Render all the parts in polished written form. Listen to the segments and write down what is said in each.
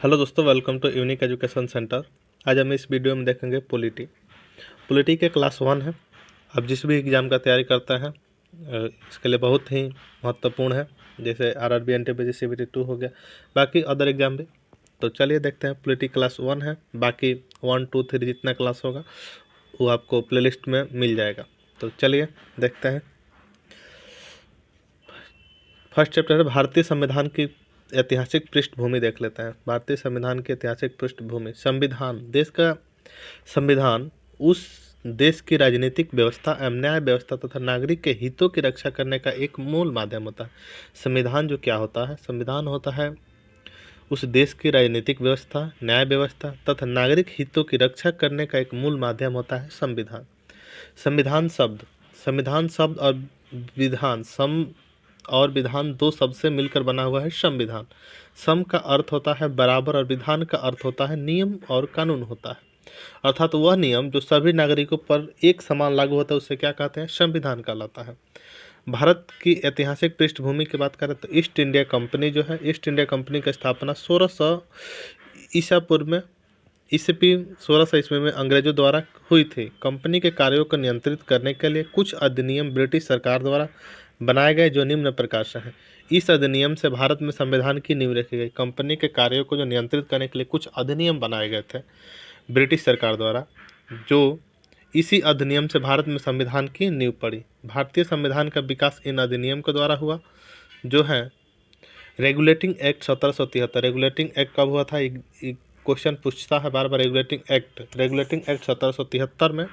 Hello दोस्तों, welcome to unique education centre. आज हम इस वीडियो में देखेंगे पॉलिटी। पॉलिटी के क्लास 1 है। आप जिस भी एग्ज़ाम का तैयारी करते हैं इसके लिए बहुत ही महत्वपूर्ण है। जैसे आरआरबी, एनटीपीसी, सीबीटी 2 हो गया, बाकी अदर एग्ज़ाम भी। तो चलिए देखते हैं। पॉलिटी क्लास 1 है, बाकी 1, 2, 3 जितना क्लास होगा वो आपको प्लेलिस्ट में मिल जाएगा। तो चलिए देखते हैं। फर्स्ट चैप्टर है भारतीय संविधान की ऐतिहासिक पृष्ठभूमि। देख लेते हैं भारतीय संविधान की ऐतिहासिक पृष्ठभूमि। संविधान, देश का संविधान उस देश की राजनीतिक व्यवस्था एवं न्याय व्यवस्था तथा नागरिक के हितों की रक्षा करने का एक मूल माध्यम होता है। संविधान जो क्या होता है? संविधान होता है उस देश की राजनीतिक व्यवस्था, न्याय व्यवस्था तथा नागरिक हितों की रक्षा करने का एक मूल माध्यम होता है संविधान। संविधान शब्द और विधान दो शब्द से मिलकर बना हुआ है संविधान। सम का अर्थ होता है बराबर और विधान का अर्थ होता है नियम और कानून होता है। अर्थात वह नियम जो सभी नागरिकों पर एक समान लागू होता है उसे क्या कहते हैं? संविधान कहलाता है। भारत की ऐतिहासिक पृष्ठभूमि की बात करें तो ईस्ट इंडिया कंपनी जो है, ईस्ट इंडिया कंपनी की स्थापना 1600 ईसा पूर्व में, ईसवी 1600 ईस्वी में अंग्रेजों द्वारा हुई थी। कंपनी के कार्यों को नियंत्रित करने के लिए कुछ अधिनियम ब्रिटिश सरकार द्वारा बनाए गए जो निम्न प्रकार से हैं। इस अधिनियम से भारत में संविधान की नींव रखी गई। कंपनी के कार्यों को जो नियंत्रित करने के लिए कुछ अधिनियम बनाए गए थे ब्रिटिश सरकार द्वारा, जो इसी अधिनियम से भारत में संविधान की नींव पड़ी। भारतीय संविधान का विकास इन अधिनियम के द्वारा हुआ, जो है रेगुलेटिंग एक्ट 1773। रेगुलेटिंग एक्ट कब हुआ था? क्वेश्चन पूछता है बार बार। रेगुलेटिंग एक्ट 1773 में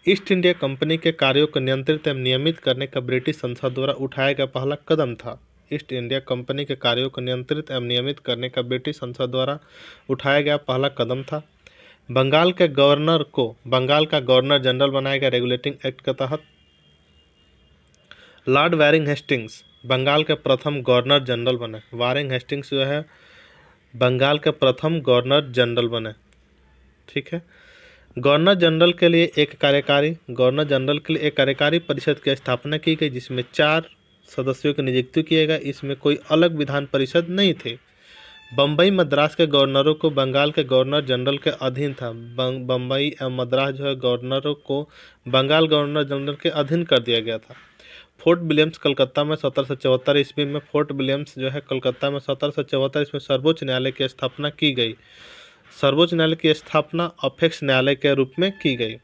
ईस्ट इंडिया कंपनी के कार्यों को नियंत्रित एवं नियमित करने का ब्रिटिश संसद द्वारा उठाया गया पहला कदम था। ईस्ट इंडिया कंपनी के कार्यों को नियंत्रित एवं नियमित करने का ब्रिटिश संसद द्वारा उठाया गया पहला कदम था। बंगाल के गवर्नर को बंगाल का गवर्नर जनरल बनाया गया रेगुलेटिंग एक्ट के तहत। लॉर्ड वारिंग हेस्टिंग्स बंगाल के प्रथम गवर्नर जनरल बने। वारिंग हेस्टिंग्स जो है बंगाल के प्रथम गवर्नर जनरल बने। ठीक है। गवर्नर जनरल के लिए एक कार्यकारी परिषद की स्थापना की गई, जिसमें 4 सदस्यों की नियुक्ति किए गए। इसमें कोई अलग विधान परिषद नहीं थे। बम्बई मद्रास के गवर्नरों को बंगाल के गवर्नर जनरल के अधीन था। बम्बई एवं मद्रास जो है गवर्नरों को बंगाल गवर्नर जनरल के अधीन कर दिया गया था। फोर्ट विलियम्स कलकत्ता में 1774 ईस्वी में सर्वोच्च न्यायालय की स्थापना की गई। सर्वोच्च न्यायालय की स्थापना अपेक्स न्यायालय के रूप में की गई।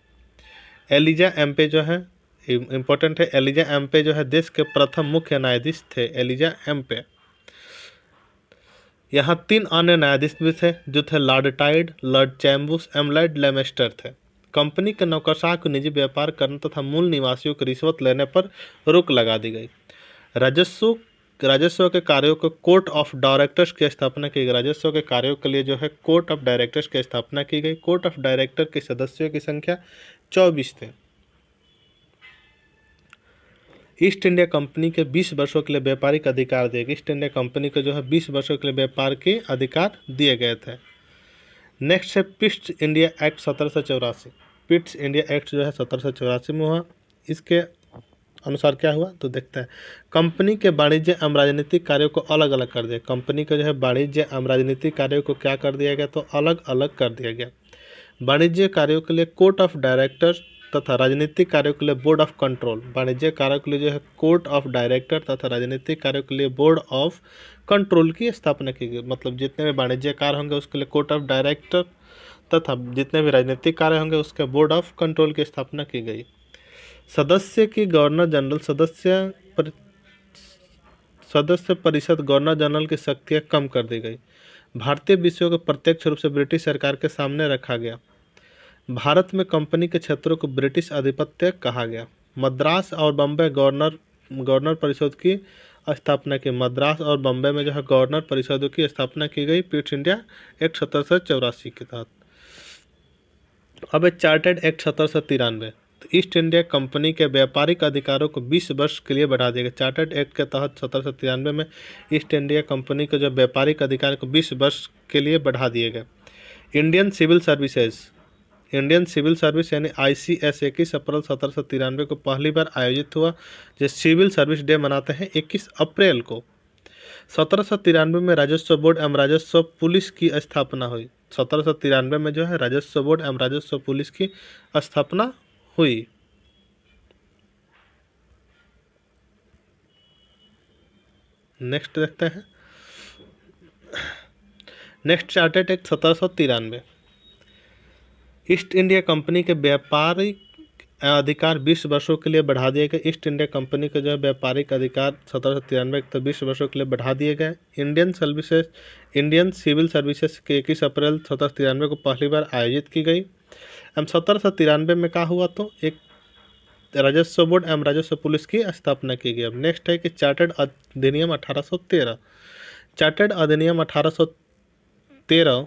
एलिजा एम्पे जो है इम्पोर्टेंट है। एलिजा एम्पे जो है देश के प्रथम मुख्य न्यायाधीश थे। एलिजा एम्पे। यहाँ 3 अन्य न्यायाधीश भी थे जो थे लॉर्ड टाइड, लॉर्ड चैम्बूस एवं लॉर्ड लेमेस्टर थे। कंपनी के नौकरशाह को निजी व्यापार करने तथा मूल निवासियों को रिश्वत लेने पर रोक लगा दी गई। राजस्व के कार्यों को कोर्ट ऑफ डायरेक्टर्स की स्थापना की गई। राजस्व के कार्यों के लिए जो है कोर्ट ऑफ डायरेक्टर्स की स्थापना की गई। कोर्ट ऑफ डायरेक्टर के सदस्यों की संख्या 24 थे। ईस्ट इंडिया कंपनी के 20 वर्षों के लिए व्यापारिक अधिकार दिए गए। ईस्ट इंडिया कंपनी को जो है 20 वर्षों के लिए व्यापार के अधिकार दिए गए थे। नेक्स्ट है Pitt's India act 1784। Pitt's India act जो है 1784 में हुआ। इसके अनुसार क्या हुआ तो देखते हैं। कंपनी के वाणिज्य एवं राजनीतिक कार्यों को अलग अलग कर दिया। कंपनी के जो है वाणिज्य एवं राजनीतिक कार्यों को क्या कर दिया गया तो अलग अलग कर दिया गया। वाणिज्य कार्यों के लिए कोर्ट ऑफ डायरेक्टर्स तथा राजनीतिक कार्यों के लिए बोर्ड ऑफ कंट्रोल। वाणिज्य कार्यों के लिए जो है कोर्ट ऑफ डायरेक्टर तथा राजनीतिक कार्यों के लिए बोर्ड ऑफ कंट्रोल की स्थापना की गई। मतलब जितने भी वाणिज्य कार्य होंगे उसके लिए कोर्ट ऑफ डायरेक्टर तथा जितने भी राजनीतिक कार्य होंगे उसके बोर्ड ऑफ कंट्रोल की स्थापना की गई। सदस्य की गवर्नर जनरल सदस्य परिषद गवर्नर जनरल की शक्तियाँ कम कर दी गई। भारतीय विषयों को प्रत्यक्ष रूप से ब्रिटिश सरकार के सामने रखा गया। भारत में कंपनी के क्षेत्रों को ब्रिटिश आधिपत्य कहा गया। मद्रास और बम्बई गवर्नर परिषद की स्थापना की। मद्रास और बम्बई में जो है गवर्नर परिषदों की स्थापना की गई पिट्स इंडिया एक्ट 1784 के तहत। अब चार्टर्ड एक्ट 1793। तो ईस्ट इंडिया कंपनी के व्यापारिक अधिकारों को 20 वर्ष के लिए बढ़ा दिया गया। चार्टर्ड एक्ट के तहत 1793 में ईस्ट इंडिया कंपनी के जो व्यापारिक अधिकार को 20 वर्ष के लिए बढ़ा दिए गए। इंडियन सिविल सर्विस यानी ICS 21 अप्रैल 1793 को पहली बार आयोजित हुआ। जो सिविल सर्विस डे मनाते हैं 21 अप्रैल को। 1793 में राजस्व बोर्ड एवं राजस्व पुलिस की स्थापना हुई। 1793 में जो है राजस्व बोर्ड एवं राजस्व पुलिस की स्थापना हुई। नेक्स्ट देखते हैं। Next chartered act 1793। East India company के व्यापारिक अधिकार 20 वर्षों के लिए बढ़ा दिए गए। ईस्ट इंडिया कंपनी के जो है व्यापारिक अधिकार 1793 तक 20 वर्षों के लिए बढ़ा दिए गए। इंडियन सिविल सर्विसेज के 21 अप्रैल 1793 को पहली बार आयोजित की गई। एवं 1793 में क्या हुआ तो एक राजस्व बोर्ड एवं राजस्व पुलिस की स्थापना की गई। अब नेक्स्ट है कि चार्टर्ड अधिनियम 1813। चार्टर्ड अधिनियम 1813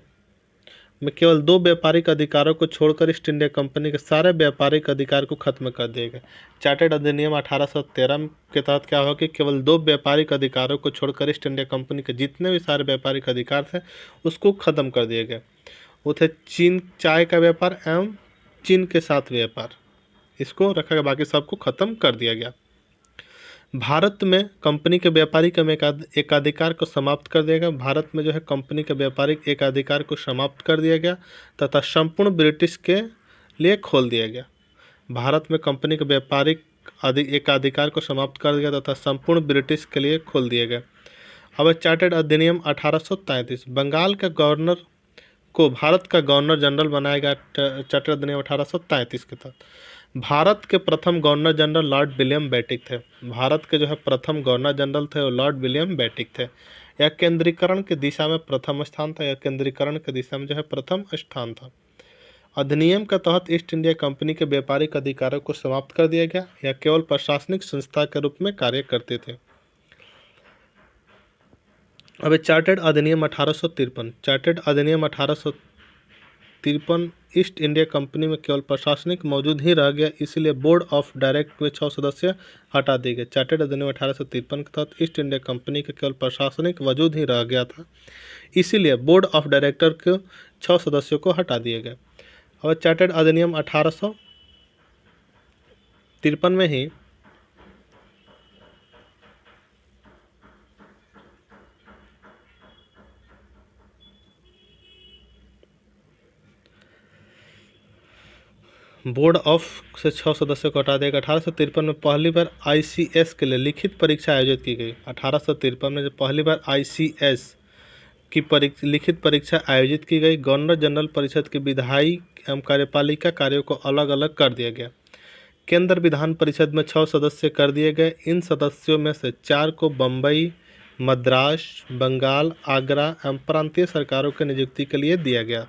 में केवल 2 व्यापारिक अधिकारों को छोड़कर ईस्ट इंडिया कंपनी के सारे व्यापारिक अधिकार को खत्म कर दिया गया। चार्टर्ड अधिनियम 1813 के तहत क्या हुआ कि केवल 2 व्यापारिक अधिकारों को छोड़कर ईस्ट इंडिया कंपनी के जितने भी सारे व्यापारिक अधिकार थे उसको खत्म कर दिया गया। वो थे चीन चाय का व्यापार एवं चीन के साथ व्यापार, इसको रखा गया, बाकी सबको खत्म कर दिया गया। भारत में कंपनी के व्यापारिक एकाधिकार को समाप्त कर दिया गया। भारत में जो है कंपनी के व्यापारिक एकाधिकार को समाप्त कर दिया गया तथा संपूर्ण ब्रिटिश के लिए खोल दिया गया। भारत में कंपनी के व्यापारिक एकाधिकार को समाप्त कर दिया तथा संपूर्ण ब्रिटिश के लिए खोल दिया गया। अब चार्टर्ड अधिनियम 1833। बंगाल का गवर्नर को भारत का गवर्नर जनरल बनाया गया। चार्टर्ड अधिनियम 1833 के तहत भारत के प्रथम गवर्नर जनरल लॉर्ड विलियम बेटिक थे। भारत के जो है प्रथम गवर्नर जनरल थे वो लॉर्ड विलियम बेटिक थे। यह केंद्रीकरण की दिशा में प्रथम स्थान था। यह केंद्रीकरण की दिशा में जो है प्रथम स्थान था। अधिनियम के तहत ईस्ट इंडिया कंपनी के व्यापारिक अधिकारों को समाप्त कर दिया गया। यह केवल प्रशासनिक संस्था के रूप में कार्य करते थे। अब चार्टर्ड अधिनियम 1853। चार्टर्ड अधिनियम 1853 ईस्ट इंडिया कंपनी में केवल प्रशासनिक मौजूद ही रह गया, इसलिए बोर्ड ऑफ डायरेक्टर में 6 सदस्य हटा दिए गए। चार्टर्ड अधिनियम 1853 के तहत ईस्ट इंडिया कंपनी के केवल प्रशासनिक वजूद ही रह गया था, इसीलिए बोर्ड ऑफ डायरेक्टर के 6 सदस्यों को हटा दिए गए। और चार्टर्ड अधिनियम 1853 में ही बोर्ड ऑफ से 6 सदस्यों को हटा देगा। 1853 में पहली बार ICS के लिए लिखित परीक्षा आयोजित की गई। 1853 में जब पहली बार ICS की लिखित परीक्षा आयोजित की गई। गवर्नर जनरल परिषद की विधायी एवं कार्यपालिका कार्यों को अलग अलग कर दिया गया। केंद्र विधान परिषद में 6 सदस्य कर दिए गए। इन सदस्यों में से 4 को बम्बई, मद्रास, बंगाल, आगरा एवं प्रांतीय सरकारों की नियुक्ति के लिए दिया गया।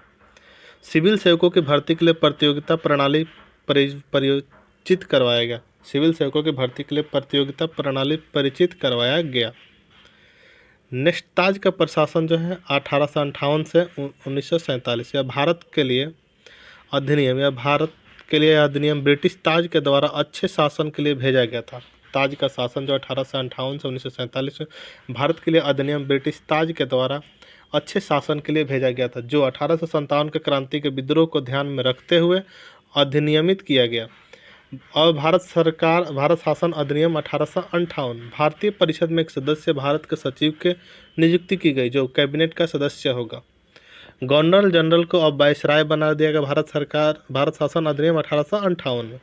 सिविल सेवकों की भर्ती के लिए प्रतियोगिता प्रणाली परिचित करवाया गया। सिविल सेवकों की भर्ती के लिए प्रतियोगिता प्रणाली परिचित करवाया गया। नेक्स्ट ताज का प्रशासन जो है 1858 से 1947। यह भारत के लिए अधिनियम ब्रिटिश ताज के द्वारा अच्छे शासन के लिए भेजा गया था। ताज का शासन जो 1858 से 1947 में भारत के लिए अधिनियम ब्रिटिश ताज के द्वारा अच्छे शासन के लिए भेजा गया था, जो 1857 के क्रांति के विद्रोह को ध्यान में रखते हुए अधिनियमित किया गया। और भारत शासन अधिनियम 1858। भारतीय परिषद में एक सदस्य भारत के सचिव के नियुक्ति की गई, जो कैबिनेट का सदस्य होगा। गवर्नर जनरल को अब वायसराय बना दिया गया। भारत शासन अधिनियम 1858 में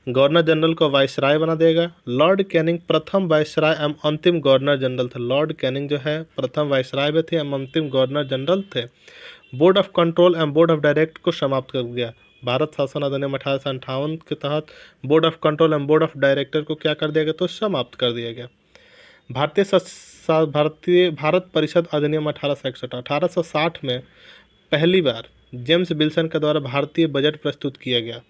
गवर्नर जनरल को वायसराय बना देगा। लॉर्ड कैनिंग प्रथम वायसराय एवं अंतिम गवर्नर जनरल थे। लॉर्ड कैनिंग जो है प्रथम वायसराय भी थे एवं अंतिम गवर्नर जनरल थे। बोर्ड ऑफ कंट्रोल एवं बोर्ड ऑफ डायरेक्ट को समाप्त कर दिया। भारत शासन अधिनियम 1858 के तहत बोर्ड ऑफ कंट्रोल एवं बोर्ड ऑफ डायरेक्टर को क्या कर दिया गया तो समाप्त कर दिया गया। भारत परिषद अधिनियम 1861। 1860 में पहली बार जेम्स विल्सन के द्वारा भारतीय बजट प्रस्तुत किया गया।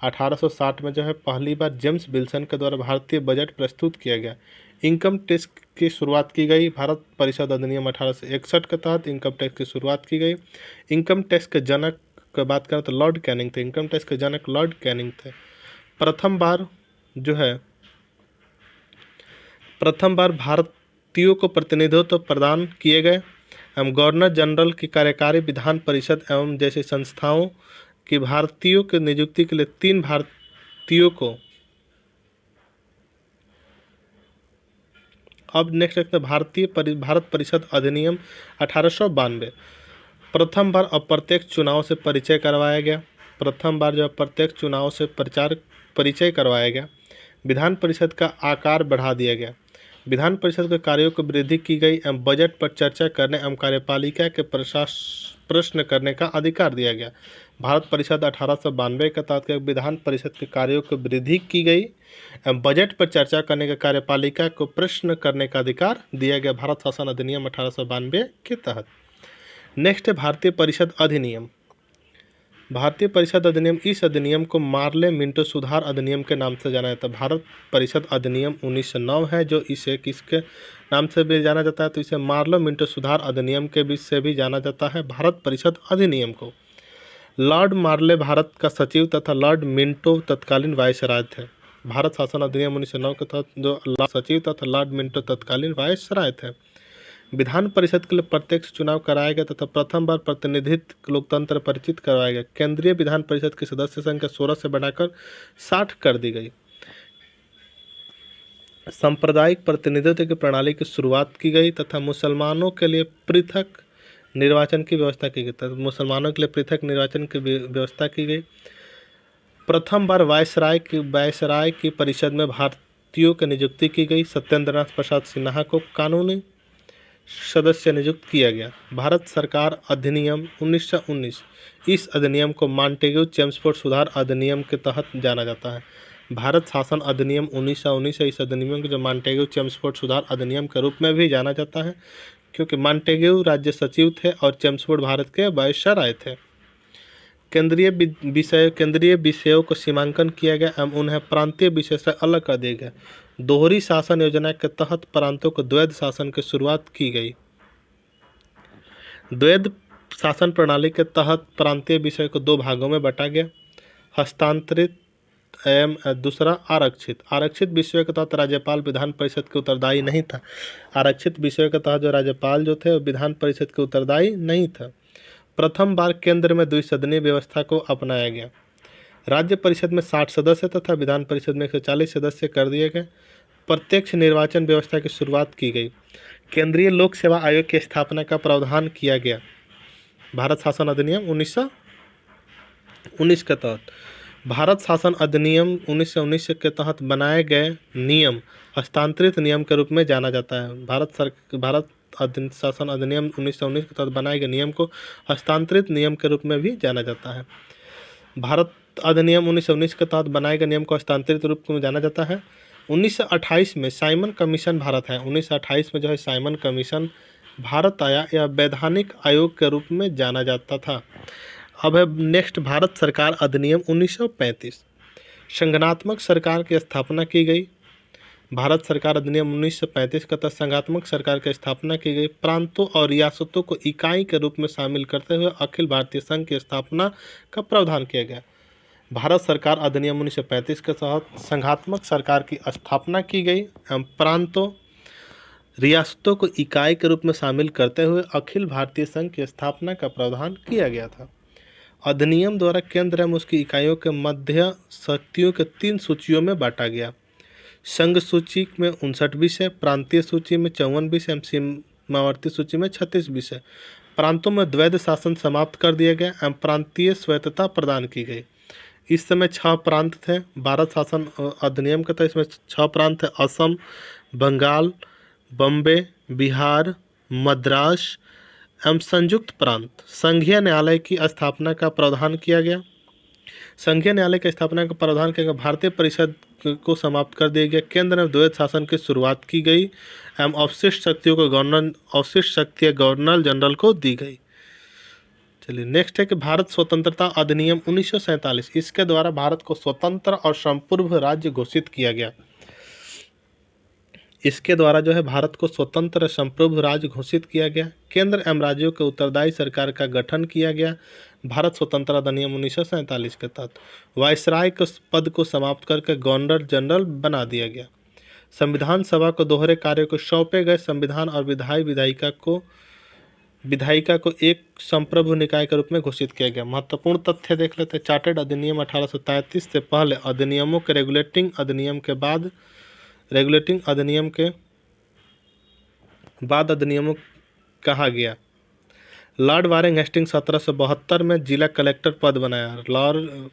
1860 में जो है पहली बार जेम्स विल्सन के द्वारा भारतीय बजट प्रस्तुत किया गया। इनकम टैक्स की शुरुआत की गई। भारत परिषद अधिनियम 1861 के तहत इनकम टैक्स की शुरुआत की गई। इनकम टैक्स के जनक की बात करें तो लॉर्ड कैनिंग थे। इनकम टैक्स के जनक लॉर्ड कैनिंग थे। प्रथम बार भारतीयों को प्रतिनिधित्व प्रदान किए गए एवं गवर्नर जनरल की कार्यकारी विधान परिषद एवं जैसी संस्थाओं कि भारतीयों की नियुक्ति के लिए 3 भारतीयों को अब नेक्स्ट देखते हैं भारत परिषद अधिनियम 1892। प्रथम बार अप्रत्यक्ष चुनाव से परिचय करवाया गया। प्रथम बार जो अप्रत्यक्ष चुनाव से परिचय करवाया गया। विधान परिषद का आकार बढ़ा दिया गया। विधान परिषद के कार्यों को वृद्धि की गई एवं बजट पर चर्चा करने एवं कार्यपालिका के प्रश्न करने का अधिकार दिया गया। भारत परिषद 1892 के तहत विधान परिषद के कार्यों को वृद्धि की गई एवं बजट पर चर्चा करने का कार्यपालिका को प्रश्न करने का अधिकार दिया गया। भारत शासन अधिनियम 1892 के तहत। नेक्स्ट है भारतीय परिषद अधिनियम। भारतीय परिषद अधिनियम, इस अधिनियम को मार्ले मिंटो सुधार अधिनियम के नाम से जाना जाता है। भारत परिषद अधिनियम 1909 है जो इसे किसके नाम से भी जाना जाता है, तो इसे मार्ले मिंटो सुधार अधिनियम के बीच से भी जाना जाता है। भारत परिषद अधिनियम को लॉर्ड मार्ले भारत का सचिव तथा लॉर्ड मिंटो तत्कालीन वायसराय थे। भारत शासन अधिनियम 1909 के तहत जो सचिव तथा लॉर्ड मिंटो तत्कालीन वायसराय थे। विधान परिषद के लिए प्रत्यक्ष चुनाव कराया गया तथा प्रथम बार प्रतिनिधित्व लोकतंत्र परिचित करवाया गया। केंद्रीय विधान परिषद की सदस्य संख्या 16 से बढ़ाकर 60 कर दी गई। सांप्रदायिक प्रतिनिधित्व की प्रणाली की शुरुआत की गई तथा मुसलमानों के लिए पृथक निर्वाचन की व्यवस्था की गई। मुसलमानों के लिए पृथक निर्वाचन की व्यवस्था की गई। प्रथम बार वायसराय की परिषद में भारतीयों की नियुक्ति की गई। सत्येंद्रनाथ प्रसाद सिन्हा को कानूनी सदस्य नियुक्त किया गया। भारत सरकार अधिनियम 1919, इस अधिनियम को मॉन्टेग्यू चेम्सफोर्ड सुधार अधिनियम के तहत जाना जाता है। भारत शासन अधिनियम 1919 है, इस अधिनियम को जो मॉन्टेग्यू चेम्सफोर्ड सुधार अधिनियम के रूप में भी जाना जाता है, क्योंकि मॉन्टेग्यू राज्य सचिव थे और चेम्सफोर्ड भारत के वायसराय थे। केंद्रीय विषयों को सीमांकन किया गया एवं उन्हें प्रांतीय विषय से अलग कर दिया गया। दोहरी शासन योजना के तहत प्रांतों को द्वैध शासन की शुरुआत की गई। द्वैध शासन प्रणाली के तहत प्रांतीय विषय को दो भागों में बांटा गया, हस्तांतरित एवं दूसरा आरक्षित। आरक्षित विषयों के तहत राज्यपाल विधान परिषद के उत्तरदायी नहीं था। आरक्षित विषयों के तहत जो राज्यपाल जो थे विधान परिषद के उत्तरदायी नहीं था। प्रथम बार केंद्र में द्विसदनीय व्यवस्था को अपनाया गया। राज्य परिषद में 60 सदस्य तथा विधान परिषद में 140 सदस्य कर दिए गए। प्रत्यक्ष निर्वाचन व्यवस्था की शुरुआत की गई। केंद्रीय लोक सेवा आयोग की स्थापना का प्रावधान किया गया। भारत शासन अधिनियम 1919 के तहत। भारत शासन अधिनियम 1919 के तहत बनाए गए नियम हस्तांतरित नियम के रूप में जाना जाता है। भारत शासन अधिनियम 1919 के तहत बनाए गए नियम को हस्तांतरित नियम के रूप में भी जाना जाता है। भारत अधिनियम 1919 के तहत बनाए गए नियम को हस्तांतरित रूप में जाना जाता है। 1928 में साइमन कमीशन भारत है। 1928 में जो है साइमन कमीशन भारत आया, यह वैधानिक आयोग के रूप में जाना जाता था। अब है नेक्स्ट भारत सरकार अधिनियम 1935। संगठनात्मक सरकार की स्थापना की गई। भारत सरकार अधिनियम 1935 का तहत संघात्मक सरकार की स्थापना की गई। प्रांतों और रियासतों को इकाई के रूप में शामिल करते हुए अखिल भारतीय संघ की स्थापना का प्रावधान किया गया। भारत सरकार अधिनियम 1935 के तहत संघात्मक सरकार की स्थापना की गई एवं प्रांतों रियासतों को इकाई के रूप में शामिल करते हुए अखिल भारतीय संघ की स्थापना का प्रावधान किया गया था। अधिनियम द्वारा केंद्र एवं उसकी इकाइयों के मध्य शक्तियों के 3 सूचियों में बांटा गया। संघ सूची में 59 विषय, प्रांतीय सूची में 54 विषय एवं सीमावर्ती सूची में 36 विषय। प्रांतों में द्वैध शासन समाप्त कर दिया गया एवं प्रांतीय स्वायत्तता प्रदान की गई। इस समय 6 प्रांत थे। भारत शासन अधिनियम का था, इसमें 6 प्रांत थे: असम, बंगाल, बम्बे, बिहार, मद्रास एवं संयुक्त प्रांत। संघीय न्यायालय की स्थापना का प्रावधान किया गया। संघीय न्यायालय की स्थापना का प्रावधान किया गया। भारतीय परिषद को समाप्त कर दिया गया। केंद्र में द्वैध शासन की शुरुआत की गई एवं अवशिष्ट शक्तियां गवर्नर जनरल को दी गई। चलिए नेक्स्ट है कि भारत स्वतंत्रता अधिनियम 1947। इसके द्वारा भारत को स्वतंत्र और संपूर्ण राज्य घोषित किया गया। इसके द्वारा जो है भारत को स्वतंत्र संप्रभु राज्य घोषित किया गया। केंद्र एवं राज्यों के उत्तरदायी सरकार का गठन किया गया। भारत स्वतंत्रता अधिनियम 1947 के तहत वायसराय के पद को समाप्त करके गवर्नर जनरल बना दिया गया। संविधान सभा को दोहरे कार्यों को सौंपे गए। संविधान और विधायिका को एक संप्रभु निकाय के रूप में घोषित किया गया। महत्वपूर्ण तथ्य देख लेते हैं। चार्टर्ड अधिनियम 1833 से पहले अधिनियमों के रेगुलेटिंग अधिनियम के बाद रेगुलेटिंग अधिनियम के बाद अधिनियमों कहा गया। लॉर्ड वारिंग हेस्टिंग्स 1772 में जिला कलेक्टर पद बनाया। लॉर्ड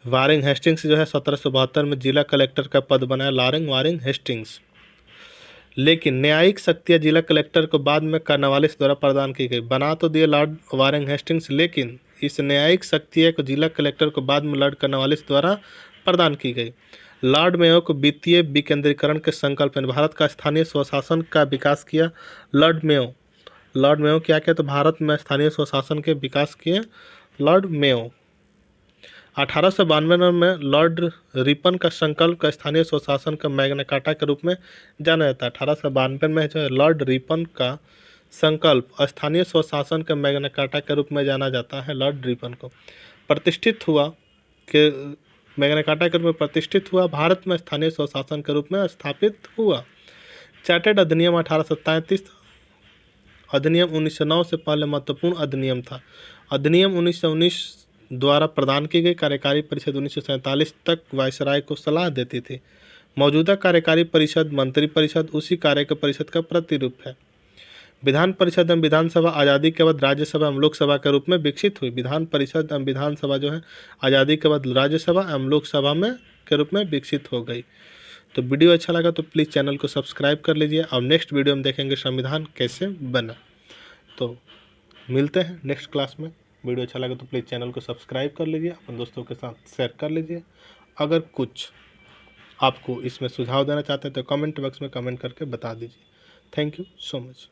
वारिंग हेस्टिंग्स जो है 1772 में जिला कलेक्टर का पद बनाया, लॉर्ड वारिंग हेस्टिंग्स। लेकिन न्यायिक शक्तियाँ जिला कलेक्टर को बाद में कॉर्नवालिस द्वारा प्रदान की गई। बना तो दिए लॉर्ड वारिंग हेस्टिंग्स, लेकिन इस न्यायिक शक्तियाँ को जिला कलेक्टर को बाद में लॉर्ड कॉर्नवालिस द्वारा प्रदान की गई। लॉर्ड मेयो को वित्तीय विकेंद्रीकरण के संकल्प में भारत का स्थानीय स्वशासन का विकास किया। लॉर्ड मेयो क्या किया, तो भारत में स्थानीय स्वशासन के विकास किए लॉर्ड मेयो। 1892 में लॉर्ड रिपन का संकल्प का स्थानीय स्वशासन का मैग्ना कार्टा के रूप में जाना जाता है। 1892 में जो है लॉर्ड रिपन का संकल्प स्थानीय स्वशासन का मैग्ना कार्टा के रूप में जाना जाता है। लॉर्ड रिपन को प्रतिष्ठित हुआ कि मैग्ना कार्टा के रूप में प्रतिष्ठित हुआ, भारत में स्थानीय स्वशासन के रूप में स्थापित हुआ। चार्टर्ड अधिनियम 1833 अधिनियम 1909 से पहले महत्वपूर्ण अधिनियम था। अधिनियम 1919 द्वारा प्रदान की गई कार्यकारी परिषद 1947 तक वायसराय को सलाह देती थी। मौजूदा कार्यकारी परिषद मंत्री परिषद उसी कार्य परिषद का प्रतिरूप है। विधान परिषद एवं विधानसभा आज़ादी के बाद राज्यसभा एवं लोकसभा के रूप में विकसित हुई। विधान परिषद एवं विधानसभा जो है आज़ादी के बाद राज्यसभा एवं लोकसभा में के रूप में विकसित हो गई। तो वीडियो अच्छा लगा तो प्लीज़ चैनल को सब्सक्राइब कर लीजिए और नेक्स्ट वीडियो में देखेंगे संविधान कैसे बना। तो मिलते हैं नेक्स्ट क्लास में। वीडियो अच्छा लगा तो प्लीज़ चैनल को सब्सक्राइब कर लीजिए, अपने दोस्तों के साथ शेयर कर लीजिए। अगर कुछ आपको इसमें सुझाव देना चाहते हैं तो कमेंट बॉक्स में कमेंट करके बता दीजिए। Thank you so much.